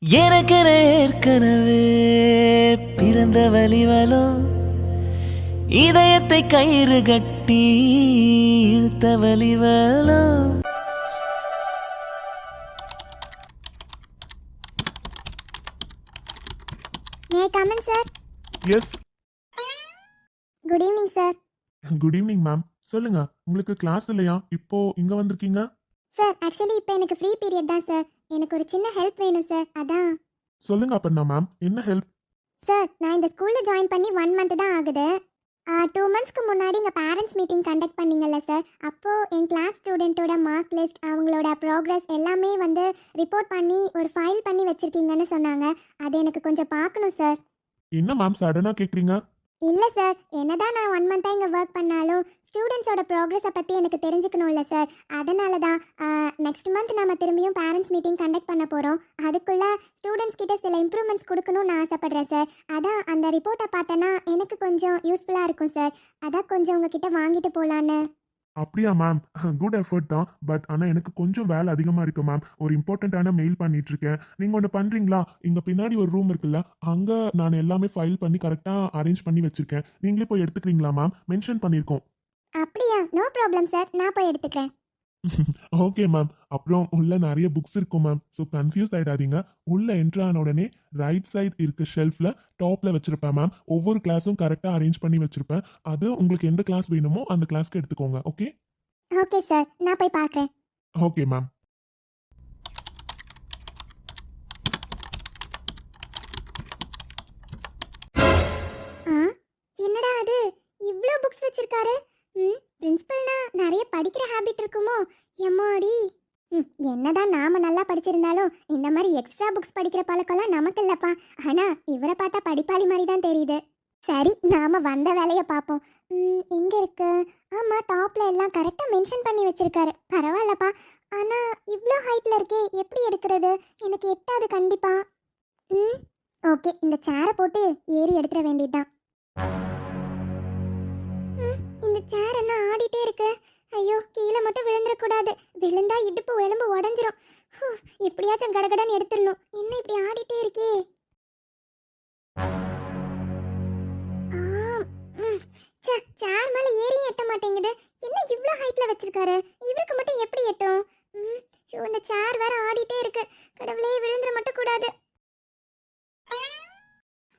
எனக்கென ஏற்கனவே பிறந்த வலிவலோ இதயத்தை கயிறு கட்டி இழுத்த வலிவலோ. May I come in, sir? Yes. Good evening, sir. Good evening ma'am. சொல்லுங்க, உங்களுக்கு கிளாஸ் இல்லையா? இப்போ இங்க வந்திருக்கீங்க? சார் ஆக்சுவலி இப்போ எனக்கு ஃப்ரீ பீரியட் தான் சார். எனக்கு ஒரு சின்ன ஹெல்ப் வேணும் சார். அதான் சொல்லுங்க அப்பன்னா மேம், என்ன ஹெல்ப்? சார், நான் இந்த ஸ்கூலில் ஜாயின் பண்ணி 1 month தான் ஆகுது. 2 monthsக்கு முன்னாடி இங்கே பேரண்ட்ஸ் மீட்டிங் கண்டக்ட் பண்ணீங்கல்ல சார். அப்போது என் கிளாஸ் ஸ்டூடெண்ட்டோட மார்க் லிஸ்ட், அவங்களோட ப்ராக்ரஸ் எல்லாமே வந்து ரிப்போர்ட் பண்ணி ஒரு ஃபைல் பண்ணி வச்சுருக்கீங்கன்னு சொன்னாங்க. அது எனக்கு கொஞ்சம் பார்க்கணும் சார். என்ன மேம் சடனா கேக்குறீங்க? இல்லை சார், என்னதான் நான் 1 month இங்கே ஒர்க் பண்ணாலும் ஸ்டூடெண்ட்ஸோட ப்ராக்ரஸை பற்றி எனக்கு தெரிஞ்சுக்கணும்ல சார். அதனால தான் நெக்ஸ்ட் மந்த் நம்ம திரும்பியும் பேரண்ட்ஸ் மீட்டிங் கண்டக்ட் பண்ண போகிறோம். அதுக்குள்ளே ஸ்டூடெண்ட்ஸ் கிட்ட சில இம்ப்ரூவ்மெண்ட்ஸ் கொடுக்கணும்னு நான் ஆசைப்பட்றேன் சார். அதான் அந்த ரிப்போர்ட்டை பார்த்தேன்னா எனக்கு கொஞ்சம் யூஸ்ஃபுல்லாக இருக்கும் சார். அதான் கொஞ்சம் உங்ககிட்ட வாங்கிட்டு போகலான்னு. அப்படியா மேம்? குட் எஃபர்ட் தான். பட் ஆனால் எனக்கு கொஞ்சம் வேலை அதிகமாக இருக்கு மேம். ஒரு இம்பார்ட்டண்ட்டான மெயில் பண்ணிட்டு இருக்கேன். நீங்கள் ஒன்று பண்ணுறீங்களா? இங்கே பின்னாடி ஒரு ரூம் இருக்குல்ல, அங்கே நான் எல்லாமே ஃபைல் பண்ணி கரெக்டாக அரேஞ்ச் பண்ணி வச்சிருக்கேன். நீங்களே போய் எடுத்துக்கிறீங்களா மேம்? மென்ஷன் பண்ணியிருக்கோம். அப்படியா? நோ ப்ராப்ளம் சார், நான் போய் எடுத்துக்கிறேன். Okay ma'am. அப்புறம் உள்ள நிறைய புக்ஸ் இருக்கும் மேம். So confuse ஆகிடாதீங்க. உள்ள என்ட்ரு ஆன உடனே ரைட் சைடு இருக்க ஷெல்ஃபில் டாப்பில் வச்சிருப்பேன் மேம். ஒவ்வொரு கிளாஸும் கரெக்டாக அரேஞ்ச் பண்ணி வச்சிருப்பேன். அது உங்களுக்கு எந்த கிளாஸ் வேணுமோ அந்த கிளாஸ்க்கு எடுத்துக்கோங்க. ஓகே? ஓகே சார், நான் போய் பார்க்குறேன். Okay ma'am. ஆ, என்னடா அது இவ்ளோ புக்ஸ் வச்சிருக்காரு? பிரின்சிபல்னா நிறைய படிக்கிற ஹாபிட் இருக்குமோ? எம்மாடி. என்னதான் நாம நல்லா படிச்சிருந்தாலும் இந்த மாதிரி எக்ஸ்ட்ரா புக்ஸ் படிக்கிற பழக்கம்லாம் நமக்கு இல்லப்பா. ஆனா இவரை பார்த்தா படிப்பாளி மாதிரி தான் தெரியுது. சரி, நாம வந்த வேலையை பார்ப்போம். எங்க இருக்கு? ஆமா, டாப்ல எல்லாம் கரெக்டா மென்ஷன் பண்ணி வச்சிருக்காரு. பரவாயில்லப்பா. ஆனா இவ்ளோ ஹைட்ல இருக்கே, எப்படி எடுக்கிறது? எனக்கு எட்டாது கண்டிப்பா. ஓகே, இந்த சேரை போட்டு ஏறி எடுத்துட வேண்டியதுதான். இந்த சேர் என்ன ஆடிட்டே இருக்கு? ஐயோ, கீழே மட்டும் விழுந்துடக்கூடாது. விழுந்தா இடுப்பு எலும்பு உடஞ்சிரும். எப்படியாச்சும் கடகடன்னு எடுத்துடணும். என்ன இப்படி ஆடிட்டே இருக்கே? சேர் மேல ஏறியும் எட்ட மாட்டேங்குது. என்ன இவ்ளோ ஹைட்ல வச்சிருக்காரு? இவருக்கு மட்டும் எப்படி எட்டும்? இந்த சேர் வேற ஆடிட்டே இருக்கு. கடவுளே, விழுந்துட மட்டும் கூடாது.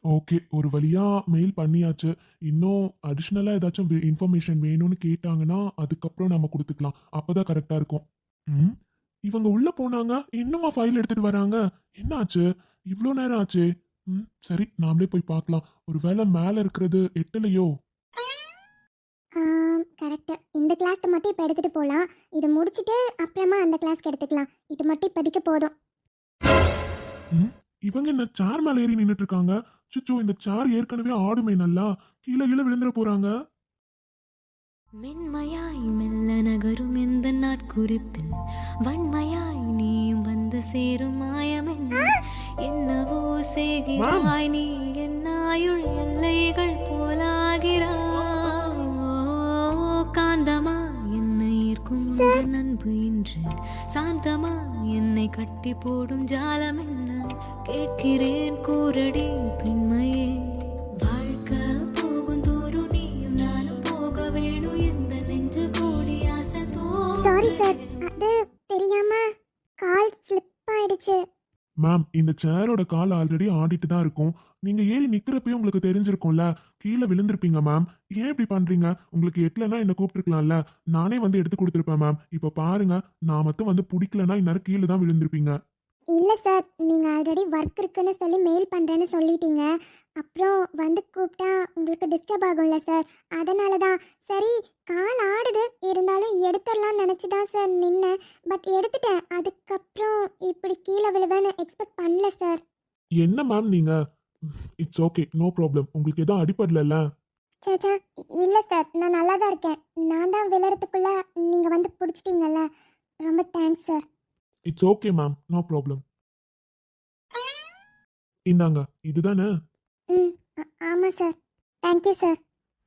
ஓகே, ஒரு வழியா மெயில் பண்ணியாச்சு. இன்னும் அடிஷ்னலாக ஏதாச்சும் இன்ஃபர்மேஷன் வேணும்னு கேட்டாங்கன்னா அதுக்கப்புறம் நம்ம கொடுத்துக்கலாம். அப்போதான் கரெக்டாக இருக்கும். இவங்க உள்ள போனாங்க, இன்னுமா ஃபைல் எடுத்துட்டு வராங்க? என்ன ஆச்சு? இவ்வளோ நேரம் ஆச்சு. சரி, நாமளே போய் பார்க்கலாம். ஒருவேளை மேலே இருக்கிறது எட்டலையோ? கரெக்ட். இந்த கிளாஸ்க்கு மட்டும் இப்போ எடுத்துட்டு போகலாம். இதை முடிச்சுட்டு அப்புறமா அந்த கிளாஸ்க்கு எடுத்துக்கலாம். இது மட்டும் இப்போதைக்கு போதும். இவங்க என்ன சேர் மேலே ஏறி நின்றுட்டு இருக்காங்க? சுச்சோ, இந்த சேர் ஏற்கனவே ஆடுமே நல்லா. கீழே கீழே விழுந்துட போறாங்க. மென்மையாய் மெல்ல நகரும் எந்த நாட்குறிப்பில் வன்மையாய் நீயும் வந்து சேரும் மாயம் என்னவோ செய்கிறாய் நீ, என் ஆயுள் எல்லைகள் போலாகிறாய். காந்தமா என்னை ஈர்க்கும் நண்பு இன்று சாந்தமா என்னை கட்டி போடும் ஜாலம் என்ன? கேட்கிறேன் கூரடி பெண்மையே. வாழ்க்கை போகும் தூரம் நீயும் நானும் போக வேணும். எந்த நெஞ்சு கூடி ஆசை சாரி சார், அது தெரியாம கால் ஸ்லிப் ஆயிடுச்சு. மேம், இந்த சேரோட கால் ஆல்ரெடி ஆடிட்டு தான் இருக்கும். நீங்க ஏறி நிக்கிறப்பயே உங்களுக்கு தெரிஞ்சிருக்கும்ல, கீழே விழுந்திருப்பீங்க மேம். ஏன் இப்படி பண்றீங்க? உங்களுக்கு எட்டலன்னா என்ன கூப்பிட்டுருக்கலாம்ல. நானே வந்து எடுத்து கொடுத்துருப்பேன் மேம். இப்போ பாருங்க, நான் மட்டும் வந்து பிடிக்கலன்னா இந்நேரம் கீழே தான் விழுந்திருப்பீங்க. இல்லை சார், நீங்கள் ஆல்ரெடி ஒர்க் இருக்குன்னு சொல்லி மெயில் பண்ணுறேன்னு சொல்லிட்டீங்க. அப்புறம் வந்து கூப்பிட்டா உங்களுக்கு டிஸ்டர்ப் ஆகும்ல சார். அதனால தான் சரி, கால் ஆடுது இருந்தாலும் எடுத்துடலாம்னு நினச்சி தான் சார் நின்னேன். பட் எடுத்துட்டேன். அதுக்கப்புறம் இப்படி கீழே விழுவேன்னு எக்ஸ்பெக்ட் பண்ணல சார். என்ன மேம் நீங்க? It's okay, no problem. உங்களுக்கு எதுவும் அடிப்படல? சேச்சா, இல்லை சார், நான் நல்லா தான் இருக்கேன். நான் தான் விழுறதுக்குள்ளே நீங்கள் வந்து பிடிச்சிட்டீங்கல்ல. ரொம்ப thanks sir. It's okay ma'am, no problem. இந்தாங்க, இதுதானே? ஆமாம் சார், தேங்க்யூ சார்.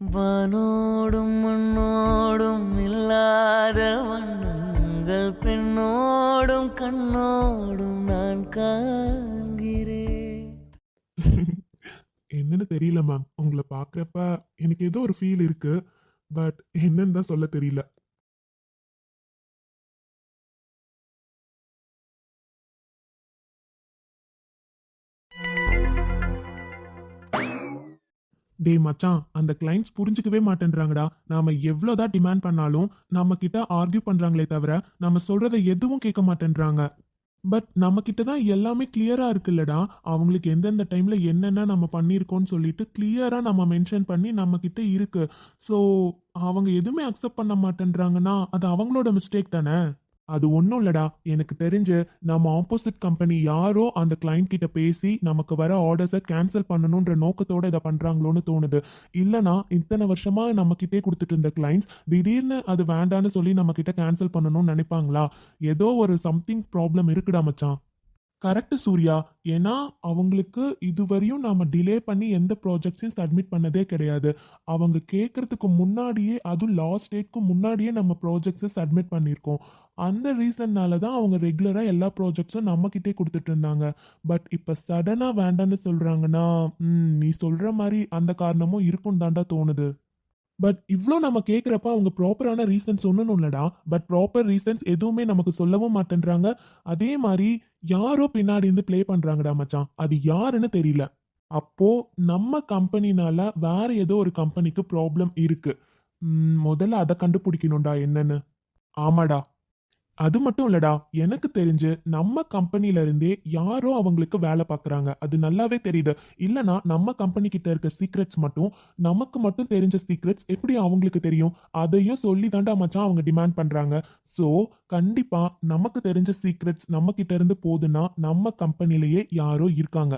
வானோடும் மண்ணோடும் இல்லாத வண்ணங்கள் உங்கள் பெண்ணோடும் கண்ணோடும் நான் காண்கிறேன். என்னன்னு தெரியல மேம், உங்களை பார்க்குறப்ப எனக்கு ஏதோ ஒரு ஃபீல் இருக்கு, பட் என்னன்னு தான் சொல்ல தெரியல. டேய் மச்சான், அந்த கிளைண்ட்ஸ் புரிஞ்சுக்கவே மாட்டேன்றாங்கடா. நாம எவ்வளோதான் டிமாண்ட் பண்ணாலும் நம்ம கிட்ட ஆர்கியூ பண்றாங்களே தவிர நம்ம சொல்றதை எதுவும் கேட்க மாட்டேன்றாங்க. பட் நம்ம கிட்ட தான் எல்லாமே கிளியரா இருக்குல்லடா. அவங்களுக்கு எந்தெந்த டைம்ல என்னென்ன நம்ம பண்ணியிருக்கோம்னு சொல்லிட்டு கிளியரா நம்ம மென்ஷன் பண்ணி நம்ம கிட்ட இருக்கு. ஸோ அவங்க எதுவுமே அக்செப்ட் பண்ண மாட்டேன்றாங்கன்னா அது அவங்களோட மிஸ்டேக் தானே. அது ஒன்றும் இல்லடா, எனக்கு தெரிஞ்சு நம்ம ஆப்போசிட் கம்பெனி யாரோ அந்த கிளைண்ட் கிட்ட பேசி நமக்கு வர ஆர்டர்ஸை கேன்சல் பண்ணணுன்ற நோக்கத்தோட இதை பண்றாங்களோன்னு தோணுது. இல்லனா இத்தனை வருஷமா நம்ம கிட்டே கொடுத்துட்டு இருந்த கிளைண்ட்ஸ் திடீர்னு அது வேண்டான்னு சொல்லி நம்ம கிட்ட கேன்சல் பண்ணணும்னு நினைப்பாங்களா? ஏதோ ஒரு சம்திங் ப்ராப்ளம் இருக்குடா மச்சான். கரெக்ட் சூர்யா. ஏன்னா அவங்களுக்கு இதுவரையும் நாம டிலே பண்ணி எந்த ப்ராஜெக்ட்ஸையும் சப்மிட் பண்ணதே கிடையாது. அவங்க கேட்கறதுக்கு முன்னாடியே, அதுவும் லாஸ்ட் டேட்க்கு முன்னாடியே நம்ம ப்ராஜெக்ட்ஸை சப்மிட் பண்ணியிருக்கோம். அந்த ரீசன்னால தான் அவங்க ரெகுலராக எல்லா ப்ராஜெக்ட்ஸும் நம்மக்கிட்டே கொடுத்துட்டு இருந்தாங்க. பட் இப்போ சடனாக வேண்டான்னு சொல்கிறாங்கன்னா, நீ சொல்கிற மாதிரி அந்த காரணமும் இருக்கும் தாண்டா தோணுது. பட் இவ்வளோ நம்ம கேட்குறப்ப அவங்க ப்ராப்பரான ரீசன்ஸ் சொல்லணும்லடா. பட் ப்ராப்பர் ரீசன்ஸ் எதுவுமே நமக்கு சொல்லவும் மாட்டேன்றாங்க. அதே மாதிரி யாரோ பின்னாடி இருந்து ப்ளே பண்றாங்கடா மச்சான். அது யாருன்னு தெரியல. அப்போ நம்ம கம்பெனினால வேற ஏதோ ஒரு கம்பெனிக்கு ப்ராப்ளம் இருக்கு. முதல்ல அதை கண்டுபிடிக்கணும்டா என்னன்னு. ஆமாடா. அது மட்டும் இல்லடா, எனக்கு தெரிஞ்சு நம்ம கம்பெனில இருந்தே யாரோ அவங்களுக்கு வேலை பார்க்குறாங்க. அது நல்லாவே தெரியுது. இல்லனா நம்ம கம்பெனி கிட்ட இருக்க சீக்ரெட்ஸ் மட்டும், நமக்கு மட்டும் தெரிஞ்ச சீக்ரெட்ஸ் எப்படி அவங்களுக்கு தெரியும்? அதையும் சொல்லி தாண்டா மச்சான் அவங்க டிமாண்ட் பண்றாங்க. ஸோ கண்டிப்பா நமக்கு தெரிஞ்ச சீக்ரெட்ஸ் நம்ம கிட்ட இருந்து போகுதுன்னா நம்ம கம்பெனிலேயே யாரோ இருக்காங்க.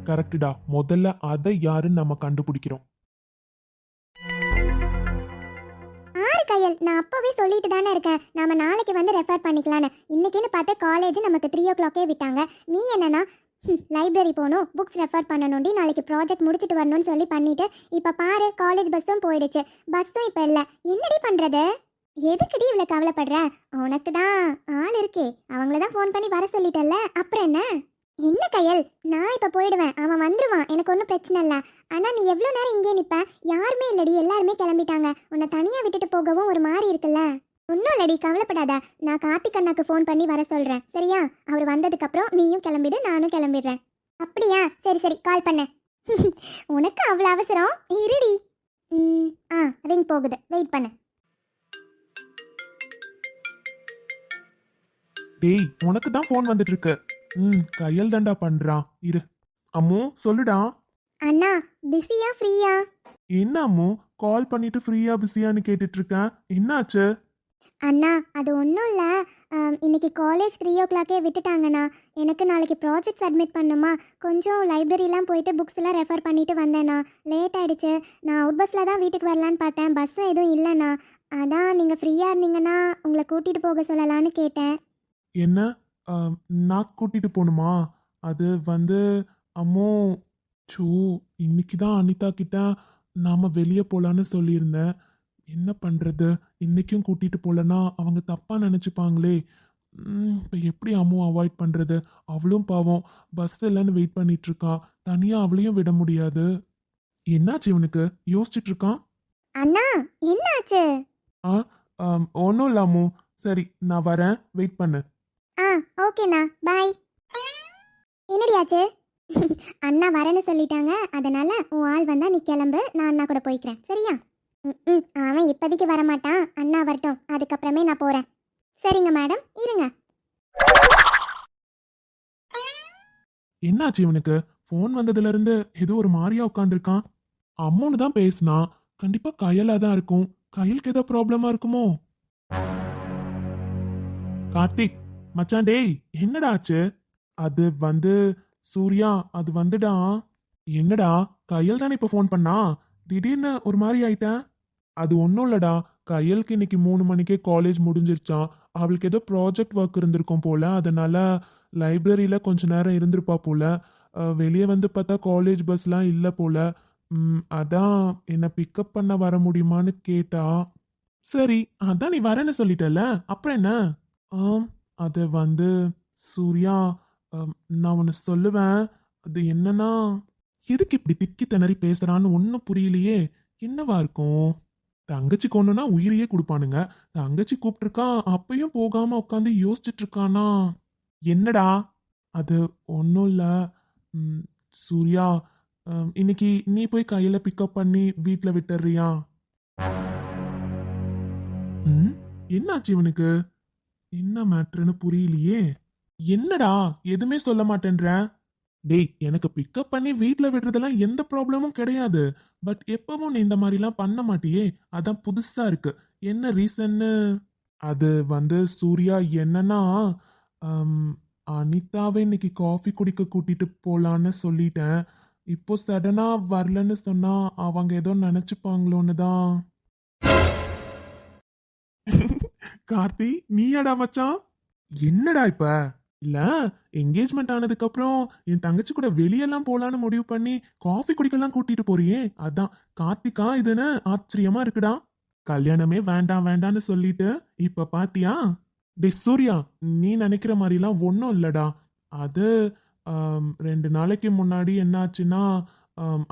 கரெக்டுடா. முதல்ல அதை யாருன்னு நம்ம கண்டுபிடிக்கிறோம். கையல், நான் அப்பவே சொல்லிட்டு தானே இருக்கேன், நாம நாளைக்கு வந்து ரெஃபர் பண்ணிக்கலான்னு. இன்னைக்குன்னு பார்த்து காலேஜ் நமக்கு 3 o'clock விட்டாங்க. நீ என்னன்னா லைப்ரரி போகணும், புக்ஸ் ரெஃபர் பண்ணணும்டி, நாளைக்கு ப்ராஜெக்ட் முடிச்சுட்டு வரணும்னு சொல்லி பண்ணிட்டு இப்போ பாரு காலேஜ் பஸ்ஸும் போயிடுச்சு, பஸ்ஸும் இப்போ இல்லை. என்னடி பண்ணுறது? எதுக்குடி இவ்வளோ கவலைப்படுற? உனக்கு தான் ஆள் இருக்கே, அவங்கள தான் ஃபோன் பண்ணி வர சொல்லிட்டல்ல, அப்புறம் என்ன? என்ன கையல், நான் இப்போ போயிடுவேன், அவன் வந்துடுவான், எனக்கு ஒன்றும் பிரச்சனை இல்லை. ஆனால் நீ எவ்வளோ நேரம் இங்கே நிற்ப? யாருமே இல்லடி, எல்லாருமே கிளம்பிட்டாங்க. உன்னை தனியாக விட்டுட்டு போகவும் ஒரு மாதிரி இருக்குல்ல. ஒன்றும் இல்லடி, கவலைப்படாத. நான் கார்த்திக் அண்ணாக்கு ஃபோன் பண்ணி வர சொல்கிறேன், சரியா? அவர் வந்ததுக்கப்புறம் நீயும் கிளம்பிடு, நானும் கிளம்பிடுறேன். அப்படியா? சரி சரி, கால் பண்ண. உனக்கு அவ்வளோ அவசரம்? இருடி. ரிங் போகுது, வெயிட் பண்ணு. டேய், உனக்கு தான் ஃபோன் வந்துட்டு இருக்கு. கையல் தாண்டா பண்றான். இரு. அம்மு சொல்லுடா. அண்ணா பிஸியா ஃப்ரீயா? என்ன அம்மு கால் பண்ணிட்டு ஃப்ரீயா பிஸியான்னு கேட்டுட்டு இருக்கேன், என்னாச்சு? அண்ணா அது ஒன்றும் இல்லை, இன்னைக்கு காலேஜ் 3 o'clock விட்டுட்டாங்கண்ணா. எனக்கு நாளைக்கு ப்ராஜெக்ட் சப்மிட் பண்ணுமா, கொஞ்சம் லைப்ரரிலாம் போயிட்டு புக்ஸ் எல்லாம் ரெஃபர் பண்ணிட்டு வந்தேண்ணா. லேட் ஆயிடுச்சு. நான் அவுட் பஸ்ஸில் தான் வீட்டுக்கு வரலான்னு பார்த்தேன், பஸ்ஸும் எதுவும் இல்லைண்ணா. அதான் நீங்கள் ஃப்ரீயாக இருந்தீங்கன்னா உங்களை கூட்டிகிட்டு போக சொல்லலான்னு கேட்டேன். என்ன? நான் கூட்டிட்டு போகணுமா? அது வந்து அம்மோ, சோ இன்னைக்கு தான் அனிதா கிட்ட நாம வெளியே போலான்னு சொல்லியிருந்தேன். என்ன பண்றது? இன்னைக்கும் கூட்டிட்டு போலன்னா அவங்க தப்பா நினைச்சுப்பாங்களே. இப்போ எப்படி அம்மு அவாய்ட் பண்றது? அவளும் பாவம் பஸ் இல்லைன்னு வெயிட் பண்ணிட்டு இருக்கா. தனியா அவளையும் விட முடியாது. என்னாச்சு இவனுக்கு? யோசிச்சுட்டு இருக்கான். அண்ணா என்னாச்சு? ஒன்றும் இல்லை அம்மு. சரி நான் வரேன், வெயிட் பண்ணு. ஓகேண்ணா, பாய். என்னடியாச்சு? அண்ணா வரேன்னு சொல்லிட்டாங்க, அதனால உன் ஆள் வந்தா நீ கிளம்பு, நான் அண்ணா கூட போய்க்கிறேன், சரியா? அவன் இப்போதைக்கு வரமாட்டான், அண்ணா வரட்டும், அதுக்கப்புறமே நான் போறேன். சரிங்க மேடம், இருங்க. என்னாச்சு இவனுக்கு? ஃபோன் வந்ததுல இருந்து ஏதோ ஒரு மாதிரியா உட்காந்துருக்கான். அம்மோன்னு தான் பேசினா, கண்டிப்பா கையலா தான் இருக்கும். கையலுக்கு ஏதோ ப்ராப்ளமா இருக்குமோ? கார்த்திக் மச்சான், டேய் என்னடா ஆச்சு? அது வந்து சூர்யா, அது வந்துடா. என்னடா கையல் தானே இப்போ ஃபோன் பண்ணா, திடீர்னு ஒரு மாதிரி ஆயிட்டேன். அது ஒன்றும் இல்லடா, கையலுக்கு இன்னைக்கு 3 மணிக்கே காலேஜ் முடிஞ்சிருச்சான். அவளுக்கு ஏதோ ப்ராஜெக்ட் ஒர்க் இருந்திருக்கும் போல, அதனால லைப்ரரியில் கொஞ்ச நேரம் இருந்திருப்பா போல. வெளியே வந்து பார்த்தா காலேஜ் பஸ்லாம் இல்லை போல. அதான் என்னை பிக்கப் பண்ண வர முடியுமான்னு கேட்டா. சரி, அதான் நீ வரேன்னு சொல்லிட்டல, அப்புறம் என்ன? ஆம், அது வந்து சூர்யா, நான் ஒன்று சொல்லுவேன். அது என்னன்னா, எதுக்கு இப்படி திக்கி திணறி பேசுறான்னு ஒன்றும் புரியலையே. என்னவா இருக்கும்? தங்கச்சிக்கு ஒண்ணுனா உயிரையே கொடுப்பானுங்க. தங்கச்சி கூப்பிட்டுருக்கான், அப்பயும் போகாம உட்காந்து யோசிச்சுட்டு இருக்கானா? என்னடா? அது ஒன்றும் இல்லை. சூர்யா, இன்னைக்கு நீ போய் கையில பிக்கப் பண்ணி வீட்டில் விட்டுறியா? ம், என்னாச்சு இவனுக்கு? என்ன மேட்ருன்னு புரியலையே. என்னடா எதுவுமே சொல்ல மாட்டேன்ற? டேய், எனக்கு பிக்கப் பண்ணி வீட்ல விடுறதெல்லாம் எந்த ப்ராப்ளமும் கிடையாது. பட் எப்பவும் நீ இந்த மாதிரிலாம் பண்ண மாட்டியே, அதான் புதுசா இருக்கு. என்ன ரீசன்னு? அது வந்து சூர்யா, என்னன்னா, அம், அனிதாவை இன்னைக்கு காஃபி குடிக்க கூட்டிட்டு போலான்னு சொல்லிட்டேன். இப்போ சடனா வரலன்னு சொன்னா அவங்க ஏதோ நினைச்சுப்பாங்களோன்னு தான். கார்த்தி, நீயாடா மச்சான்? என்னடா இப்ப? இல்ல, என்கேஜ்மெண்ட் ஆனதுக்கு அப்புறம் என் தங்கச்சி கூட வெளியெல்லாம் போலான்னு முடிவு பண்ணி காஃபி குடிக்கலாம் கூட்டிட்டு போறியே, அதான். கார்த்திகா இதுன்னு ஆச்சரியமா இருக்குடா. கல்யாணமே வேண்டாம் வேண்டான்னு சொல்லிட்டு இப்ப பாத்தியா? டே சூர்யா, நீ நினைக்கிற மாதிரிலாம் ஒன்றும் இல்லடா. அது 2 நாளைக்கு முன்னாடி என்னாச்சுன்னா,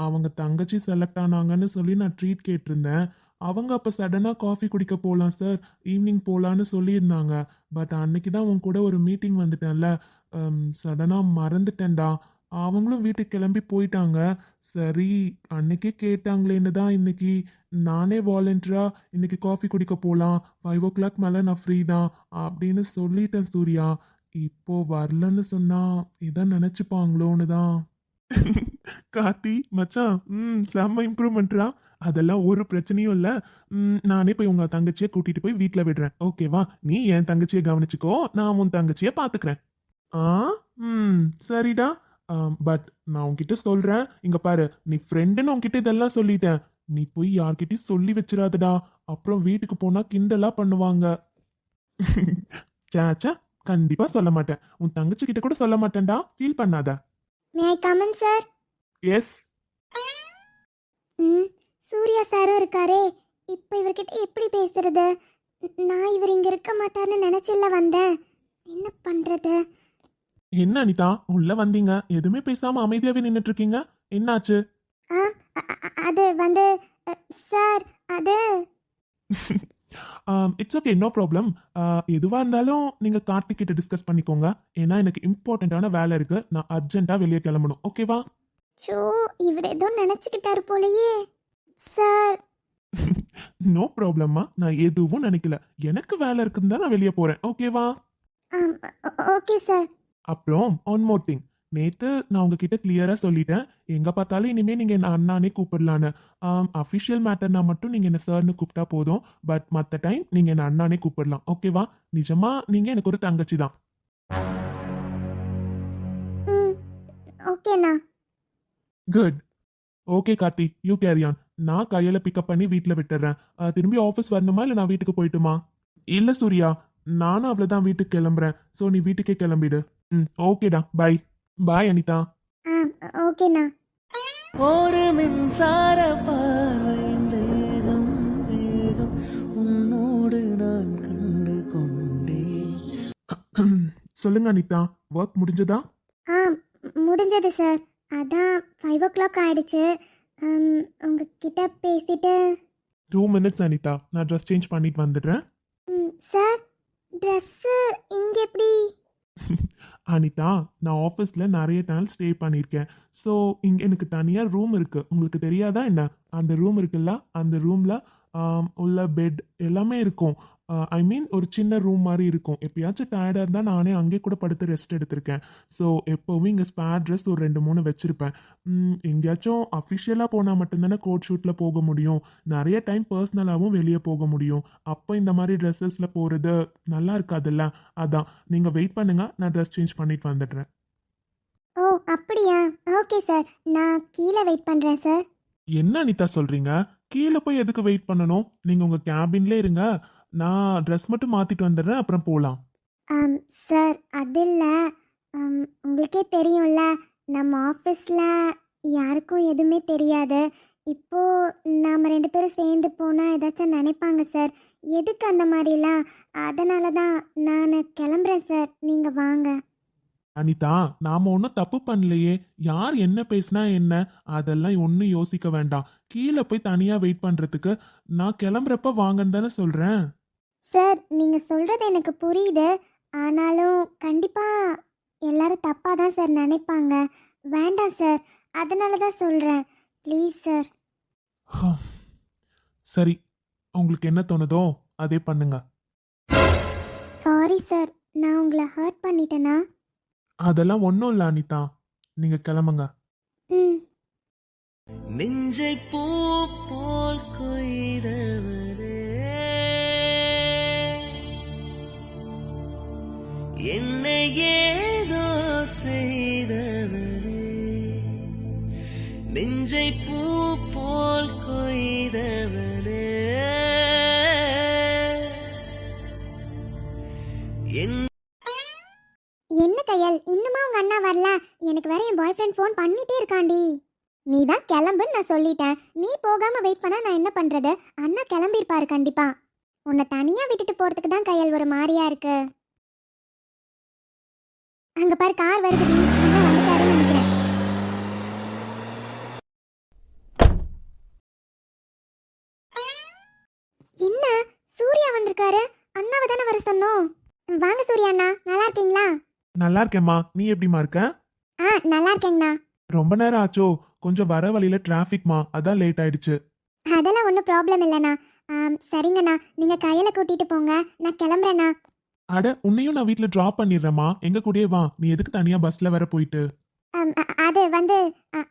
அவங்க தங்கச்சி செலக்ட் ஆனாங்கன்னு சொல்லி நான் ட்ரீட் கேட்டிருந்தேன். அவங்க அப்போ சடனாக காஃபி குடிக்க போகலாம் சார், ஈவினிங் போகலான்னு சொல்லியிருந்தாங்க. பட் அன்னைக்கு தான் உன் கூட ஒரு மீட்டிங் வந்துட்டேன்ல, சடனாக மறந்துட்டேன்டா. அவங்களும் வீட்டுக்கு கிளம்பி போயிட்டாங்க. சரி, அன்னைக்கே கேட்டாங்களேன்னு தான் இன்னைக்கு நானே வாலண்டியரா இன்னைக்கு காஃபி குடிக்க போகலாம், 5 o'clock மேலே நான் ஃப்ரீ தான் அப்படின்னு சொல்லிட்டேன் சூர்யா. இப்போ வரலன்னு சொன்னா இதை நினைச்சுப்பாங்களோன்னு தான். கார்த்தி மச்சான், செம்ம இம்ப்ரூவ்மெண்ட்ரா. அதெல்லாம் ஒரு பிரச்சனையும் இல்லை. நானே போய் உங்க தங்கச்சியை கூட்டிட்டு போய் வீட்டில் விடுறேன், ஓகேவா? நீ என் தங்கச்சியை கவனிச்சுக்கோ, நான் உன் தங்கச்சியை பார்த்துக்கிறேன். ஆ, சரிடா. பட் நான் உன்கிட்ட சொல்றேன், இங்க பாரு, நீ ஃப்ரெண்டுன்னு உன்கிட்ட இதெல்லாம் சொல்லிட்டேன். நீ போய் யார்கிட்டயும் சொல்லி வச்சிடாதடா. அப்புறம் வீட்டுக்கு போனா கிண்டலா பண்ணுவாங்க. சாச்சா, கண்டிப்பா சொல்ல மாட்டேன். உன் தங்கச்சி கிட்ட கூட சொல்ல மாட்டேன்டா, ஃபீல் பண்ணாத. மே ஐ கமன் சார்? எஸ். ம், சூர்யா சாரும் இருக்காரே, இப்போ இவர்கிட்ட எப்படி பேசுறது? நான் இவர் இங்க இருக்க மாட்டார்னு நினைச்சில்ல வந்தேன். என்ன பண்றது? என்ன அனிதா, உள்ள வந்தீங்க, எதுவுமே பேசாம அமைதியாவே நின்னுட்டு இருக்கீங்க, என்னாச்சு? ஆ, அது வந்து சார், அது இட்ஸ் ஓகே, நோ ப்ராப்ளம். எதுவா இருந்தாலும் நீங்க கார்த்திக் கிட்ட டிஸ்கஸ் பண்ணிக்கோங்க. ஏன்னா எனக்கு இம்பார்ட்டண்ட்டான வேலை இருக்கு, நான் அர்ஜென்ட்டா வெளியே கிளம்பணும், ஓகேவா? சோ, இவர் ஏதோ நினைச்சுக்கிட்டாரு போலயே. சார், நோ ப்ராப்ளம்மா, நான் எதுவும் நினைக்கல. எனக்கு வேலை இருக்குன்னு தான் நான் வெளியே போறேன், ஓகேவா? Okay sir. அப்புறம் ஒன் மோர் திங், நேத்து நான் உங்ககிட்ட கிளியரா சொல்லிட்டேன், எங்க பார்த்தாலும் இனிமே நீங்க என்ன அண்ணானே கூப்பிடலான்னு. அஃபிஷியல் மேட்டர்னா மட்டும் நீங்க என்ன சார்னு கூப்பிட்டா போதும். பட் மற்ற டைம் நீங்க என்ன அண்ணானே கூப்பிடலாம், ஓகேவா? நிஜமா நீங்க எனக்கு ஒரு தங்கச்சி தான். ம், ஓகேண்ணா. Good. Okay Karthi, you carry on. நான் கையில பிக்கப் பண்ணி வீட்டில் விட்டுறேன். திரும்பி ஆஃபீஸ் வரணுமா இல்லை நான் வீட்டுக்கு போயிட்டுமா? இல்லை சூர்யா, நானும் அவ்வளோதான் வீட்டுக்கு கிளம்புறேன். ஸோ நீ வீட்டுக்கே கிளம்பிடு. ஓகேடா, பாய். பாய் அனிதா. ஆ, ஓகேண்ணா. ஒரு மின்சார பார்வையின் வேகம் வேகம் உன்னோடு நான் கண்டு கொண்டேன். சொல்லுங்க அனிதா, ஒர்க் முடிஞ்சதா? ஆ, முடிஞ்சது சார். அதான் 5 o'clock ஆயிடுச்சு. உங்ககிட்ட பேசிட்டு 2 minutes அனிதா, நான் ட்ரெஸ் சேஞ்ச் பண்ணிட்டு வந்துடுறேன். சார், ட்ரெஸ்ஸு இங்கே எப்படி? அனிதா, நான் ஆஃபீஸில் நிறைய நாள் ஸ்டே பண்ணியிருக்கேன். ஸோ இங்கே எனக்கு தனியாக ரூம் இருக்குது, உங்களுக்கு தெரியாதா என்ன? அந்த ரூம் இருக்குல்ல, அந்த ரூமில் உள்ள பெட் எல்லாமே இருக்கும். ஐ மீன் ஒரு சின்ன ரூம் மாதிரி இருக்கும். எப்பயாச்சும் டயர்டாக இருந்தால் நானே அங்கே கூட படுத்து ரெஸ்ட் எடுத்திருக்கேன். ஸோ எப்போவும் இங்கே ஸ்பேர் ட்ரெஸ் ஒரு 2-3 வச்சுருப்பேன். எங்கேயாச்சும் அஃபிஷியலாக போனால் மட்டும்தானே கோட் ஷூட்டில் போக முடியும். நிறைய டைம் பர்சனலாகவும் வெளியே போக முடியும். அப்போ இந்த மாதிரி ட்ரெஸ்ஸஸில் போகிறது நல்லா இருக்காதுல்ல. அதான், நீங்கள் வெயிட் பண்ணுங்கள், நான் ட்ரெஸ் சேஞ்ச் பண்ணிட்டு வந்துடுறேன். ஓ, அப்படியா? ஓகே சார், நான் கீழே வெயிட் பண்ணுறேன் சார். என்ன அனிதா சொல்கிறீங்க? கீழே போய் எதுக்கு வெயிட் பண்ணணும்? நீங்கள் உங்கள் கேபின்லே இருங்க, நான் ட்ரெஸ் மட்டும் மாற்றிட்டு வந்துடுறேன், அப்புறம் போகலாம். சார், அது இல்லை, உங்களுக்கே தெரியும்ல, நம்ம ஆஃபீஸில் யாருக்கும் எதுவுமே தெரியாது. இப்போ நாம 2 பேரும் சேர்ந்து போனால் ஏதாச்சும் நினைப்பாங்க சார். எதுக்கு அந்த மாதிரிலாம்? அதனால தான் நான் கிளம்புறேன் சார். நீங்கள் வாங்க. அனிதா, நாம ஒன்றும் தப்பு பண்ணலையே. யார் என்ன பேசினா என்ன, அதெல்லாம் ஒன்றும் யோசிக்க வேண்டாம். கீழே போய் தனியா வெயிட் பண்றதுக்கு நான் கிளம்புறப்ப வாங்கன்னு தானே சொல்றேன். சார் நீங்கள் சொல்கிறது எனக்கு புரியுது. ஆனாலும் கண்டிப்பாக எல்லாரும் தப்பாக தான் சார் நினைப்பாங்க. வேண்டாம் சார். அதனால தான் சொல்கிறேன். Please sir. சரி, உங்களுக்கு என்ன தோணுதோ அதே பண்ணுங்க. சாரி சார், நான் உங்களை ஹர்ட் பண்ணிட்டேனா? அதெல்லாம் ஒன்றும் இல்லை அனிதா, நீங்க கிளம்புங்க. ம். நெஞ்சை பூ போல் கொய்தவரே, என்னை ஏதோ செய்தவரே, நெஞ்சை பூ போல் கொய்தவரே, என் என்ன கையல், இன்னுமா உங்க அண்ணா வரல? எனக்கு வேற என் பாய் ஃப்ரெண்ட் ஃபோன் பண்ணிட்டே இருக்காண்டி. நீ தான் கிளம்புன்னு நான் சொல்லிட்டேன். நீ போகாம வெயிட் பண்ணா நான் என்ன பண்றது? அண்ணா கிளம்பியிருப்பாரு கண்டிப்பா. உன்னை தனியா விட்டுட்டு போறதுக்கு தான் கையல் ஒரு மாதிரியா இருக்கு. அங்க பாரு, கார் வருதுடி. அண்ணா வந்துட்டாருன்னு நினைக்கிறேன். என்ன சூர்யா வந்திருக்காரு? அண்ணாவை தானே வர சொன்னோம். வாங்க சூர்யா அண்ணா, நல்லா இருக்கீங்களா? நல்லா இருக்கேம்மா, நீ எப்படிம்மா இருக்க? நல்லா இருக்கேங்கண்ணா. ரொம்ப நேரம் ஆச்சோ? கொஞ்சம் வர வழியில டிராஃபிக்மா, அதான் லேட் ஆயிடுச்சு. அதெல்லாம் ஒன்றும் ப்ராப்ளம் இல்லைண்ணா. சரிங்கண்ணா, நீங்கள் கையில் கூட்டிகிட்டு போங்க. நான் கிளம்புறேண்ணா. அட, உன்னையும் நான் வீட்டில் ட்ராப் பண்ணிடுறேம்மா. எங்க கூடயே வா. நீ எதுக்கு தனியா பஸ்ல வர போயிட்டு? அது வந்து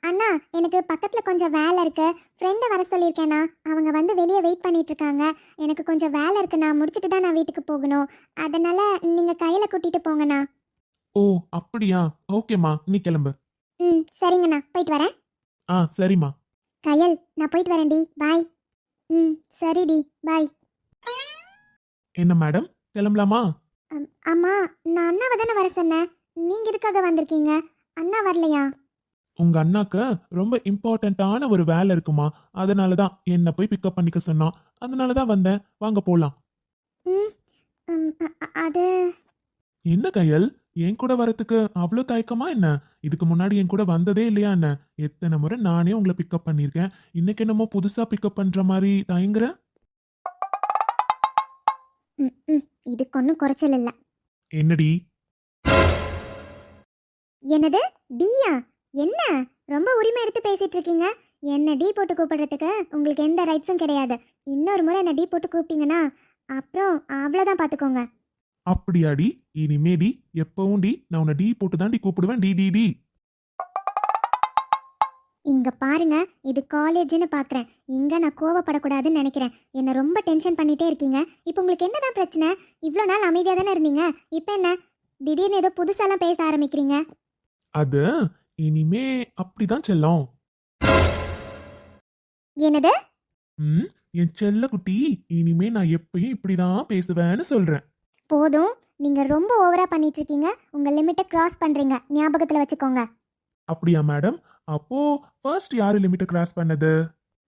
அண்ணா, எனக்கு பக்கத்தில் கொஞ்சம் வேலை இருக்கு. ஃப்ரெண்டை வர சொல்லியிருக்கேண்ணா. அவங்க வந்து வெளியே வெயிட் பண்ணிட்டு இருக்காங்க. எனக்கு கொஞ்சம் வேலை இருக்குண்ணா, முடிச்சுட்டு தான் நான் வீட்டுக்கு போகணும். அதனால நீங்கள் கையில் கூட்டிகிட்டு போங்கண்ணா. ஓ அப்படியா? ஓகேம்மா, நீ கிளம்பு. ம், சரிங்கண்ணா, போயிட்டு வரேன். சரிம்மா. கையல், நான் போயிட்டு வரேன்டி. பாய். ம், சரிடி, பாய். என்ன மேடம், கிளம்பலாமா? அம்மா, நான் அண்ணாவை தானே வர சொன்னேன். நீங்கள் எதுக்காக வந்திருக்கீங்க? அண்ணா வரலையா? உங்க அண்ணாக்கு ரொம்ப இம்பார்ட்டண்ட்டான ஒரு வேலை இருக்குமா, அதனாலதான் என்ன போய் பிக்கப் பண்ணிக்க சொன்னான். அதனாலதான் வந்தேன். வாங்க போலாம். ம், அது என்ன கையல், என் கூட வரத்துக்கு அவ்வளோ தயக்கமா என்ன? இதுக்கு முன்னாடி என் கூட வந்ததே இல்லையா என்ன? எத்தனை முறை நானே உங்களை பிக்கப் பண்ணியிருக்கேன். இன்னைக்கு என்னமோ புதுசா பிக்கப் பண்ற மாதிரி தயங்குற. இதுக்கு ஒன்றும் குறைச்சல் இல்லை. என்னடி? என்னது டியா? என்ன ரொம்ப உரிமை எடுத்து பேசிட்டு இருக்கீங்க? என்ன டி போட்டு கூப்பிடுறதுக்கு உங்களுக்கு எந்த ரைட்ஸும் கிடையாது. இன்னொரு முறை என்ன டி போட்டு கூப்பிட்டீங்கன்னா அப்புறம் அவ்வளோதான் பார்த்துக்கோங்க. அப்படியாடி? இனிமேடி எப்பவும் டி, நான் உன்னை டி போட்டு தாண்டி கூப்பிடுவேன். டி டி டி. இங்க பாருங்க, இது காலேஜ்னு பார்க்குறேன். இங்க நான் கோவப்படக்கூடாதுன்னு நினைக்கிறேன். என்ன ரொம்ப டென்ஷன் பண்ணிட்டே இருக்கீங்க. இப்போ உங்களுக்கு என்னதான் பிரச்சனை? இவ்வளோ நாள் அமைதியாக தானே இருந்தீங்க. இப்போ என்ன திடீர்னு ஏதோ புதுசாலாம் பேச ஆரம்பிக்கிறீங்க? அது இனிமே அப்படிதான் செல்லம். என்னது? என் செல்ல குட்டி, இனிமே நான் எப்பயும் இப்படிதான் பேசுவேன்னு சொல்றேன். போதும், நீங்க ரொம்ப ஓவரா பண்ணிட்டு இருக்கீங்க. உங்க லிமிட்டை கிராஸ் பண்றீங்க, ஞாபகத்துல வச்சுக்கோங்க. அப்படியா மேடம்? அப்போ ஃபர்ஸ்ட் யாரு லிமிட்டை கிராஸ் பண்ணது?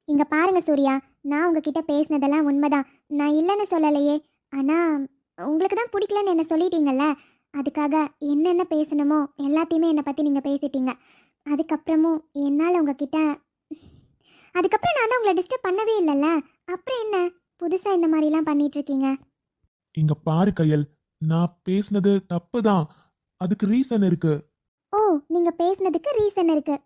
இங்க பாருங்க சூர்யா, நான் உங்ககிட்ட பேசினதெல்லாம் உண்மைதான். நான் இல்லைன்னு சொல்லலையே. ஆனா உங்களுக்கு தான் பிடிக்கலன்னு என்ன சொல்லிட்டீங்கல்ல, அதுக்காக என்னென்ன பேசணுமோ எல்லாத்தையுமே என்னை பற்றி நீங்கள் பேசிட்டீங்க. அதுக்கப்புறமும் என்னால் உங்ககிட்ட அதுக்கப்புறம் நான் தான் உங்களை டிஸ்டர்ப் பண்ணவே இல்லைல்ல. அப்புறம் என்ன புதுசாக இந்த மாதிரிலாம் பண்ணிகிட்ருக்கீங்க? இங்க பாரு கையல், நான் பேசினது தப்பு தான். அதுக்கு ரீசன் இருக்கு. ஓ, நீங்கள் பேசினதுக்கு ரீசன் இருக்கு.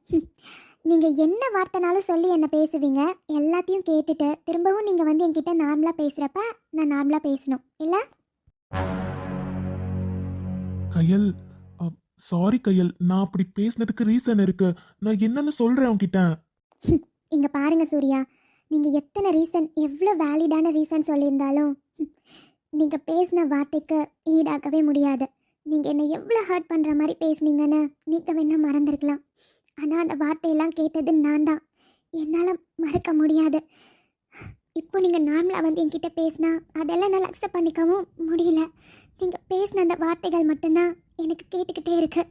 நீங்கள் என்ன வார்த்தைனாலும் சொல்லி என்ன பேசுவீங்க. எல்லாத்தையும் கேட்டுட்டு திரும்பவும் நீங்கள் வந்து என்கிட்ட நார்மலாக பேசுகிறப்ப நான் நார்மலாக பேசணும் இல்லை? கையல், சாரி கையல், நான் அப்படி பேசினதுக்கு ரீசன் இருக்கு. நான் என்னன்னு சொல்றேன் உன்கிட்ட. இங்க பாருங்க சூர்யா, நீங்க எத்தனை ரீசன், எவ்வளோ வேலிடான ரீசன் சொல்லியிருந்தாலும் நீங்க பேசின வார்த்தைக்கு ஈடாக்கவே முடியாது. நீங்க என்னை எவ்வளோ ஹர்ட் பண்ற மாதிரி பேசுனீங்கன்னு நீங்க வேணா மறந்துருக்கலாம். ஆனா அந்த வார்த்தையெல்லாம் கேட்டது நான் தான். என்னால் மறக்க முடியாது. இப்போ நீங்கள் நார்மலாக வந்து என்கிட்ட பேசினா அதெல்லாம் என்னால் அக்செப்ட் பண்ணிக்கவும் முடியல. நீங்கள் பேசின அந்த வார்த்தைகள் மட்டும்தான் எனக்கு கேட்டுக்கிட்டே இருக்கு.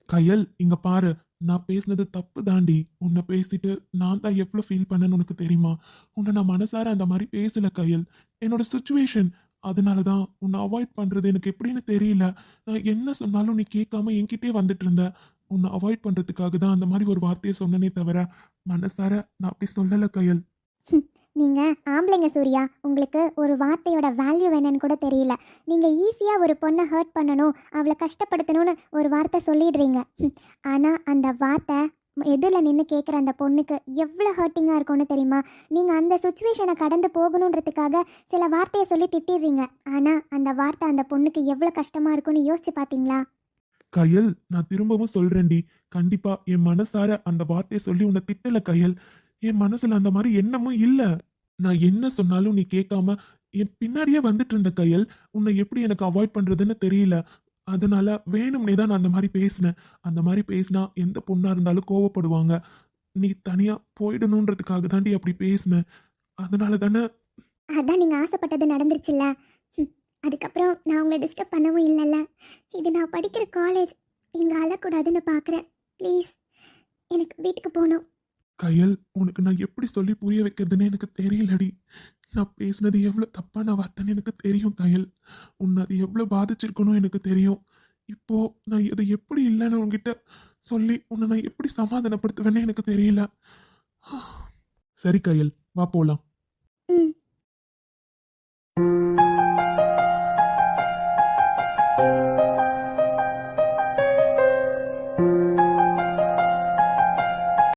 கையல், இங்க பாரு, நான் பேசினது தப்பு தாண்டி. உன்னை பேசிட்டு நான் தான் எவ்வளோ ஃபீல் பண்ணேன்னு உனக்கு தெரியுமா? உன்னை நான் மனசார அந்த மாதிரி பேசல கயல். என்னோட சுச்சுவேஷன். அதனால தான் உன்னை அவாய்ட் பண்ணுறது எனக்கு எப்படின்னு தெரியல. நான் என்ன சொன்னாலும் நீ கேட்காம என்கிட்டே வந்துட்டு இருந்த. உன்னை அவாய்ட் பண்ணுறதுக்காக தான் அந்த மாதிரி ஒரு வார்த்தையை சொன்னனே தவிர மனசார நான் அப்படி சொல்லலை கயல். நீங்க ஆம்பளைங்க சூர்யா, உங்களுக்கு ஒரு வார்த்தையோட வேல்யூ என்னன்னு கூட தெரியல. நீங்க ஈஸியா ஒரு பொண்ணை ஹர்ட் பண்ணணும், அவளை கஷ்டப்படுத்தணும்னு ஒரு வார்த்தை சொல்லிடுறீங்க. ஆனா அந்த வார்த்தை எதிரில் நின்று கேட்குற அந்த பொண்ணுக்கு எவ்வளோ ஹர்ட்டிங்காக இருக்கும்னு தெரியுமா? நீங்கள் அந்த சுச்சுவேஷனை கடந்து போகணுன்றதுக்காக சில வார்த்தையை சொல்லி திட்டிடுறீங்க. ஆனால் அந்த வார்த்தை அந்த பொண்ணுக்கு எவ்வளோ கஷ்டமாக இருக்கும்னு யோசிச்சு பார்த்தீங்களா? கயல், நான் திரும்பவும் சொல்றேன்டி, கண்டிப்பா என் மனசார அந்த வார்த்தையை சொல்லி உன்னை திட்டல கயல். என் மனசுல அந்த மாதிரி எண்ணமும் இல்ல. நான் என்ன சொன்னாலும் நீ கேட்காம என் பின்னாடியே வந்துட்டு இருந்த கயல். உன்னை எப்படி எனக்கு அவாய்ட் பண்றதுன்னு தெரியல. அதனால வேணும்னே தான் நான் அந்த மாதிரி பேசினேன். அந்த மாதிரி பேசினா எந்த பொண்ணா இருந்தாலும் கோவப்படுவாங்க. நீ தனியா போயிடணுன்றதுக்காக தாண்டி அப்படி பேசினேன். அதனால தானே. அதான் நீங்கள் ஆசைப்பட்டது நடந்துருச்சுல்ல. அதுக்கப்புறம் நான் உங்களை டிஸ்டர்ப் பண்ணவும் இல்லைல்ல. இது நான் படிக்கிற காலேஜ். இங்கே அழக்கூடாதுன்னு பார்க்குறேன். ப்ளீஸ், எனக்கு வீட்டுக்கு போகணும். கயல், உனக்கு நான் எப்படி சொல்லி புரிய வைக்கிறதுன்னு எனக்கு தெரியலடி. நான் பேசினது எவ்வளோ தப்பான வார்த்தைன்னு எனக்கு தெரியும் கயல். உன்னை அது எவ்வளோ பாதிச்சிருக்கணும் எனக்கு தெரியும். இப்போ நான் இதை எப்படி இல்லைன்னு உன்கிட்ட சொல்லி உன்னை நான் எப்படி சமாதானப்படுத்துவேன்னு எனக்கு தெரியல. சரி கயல், வா போலாம். ம்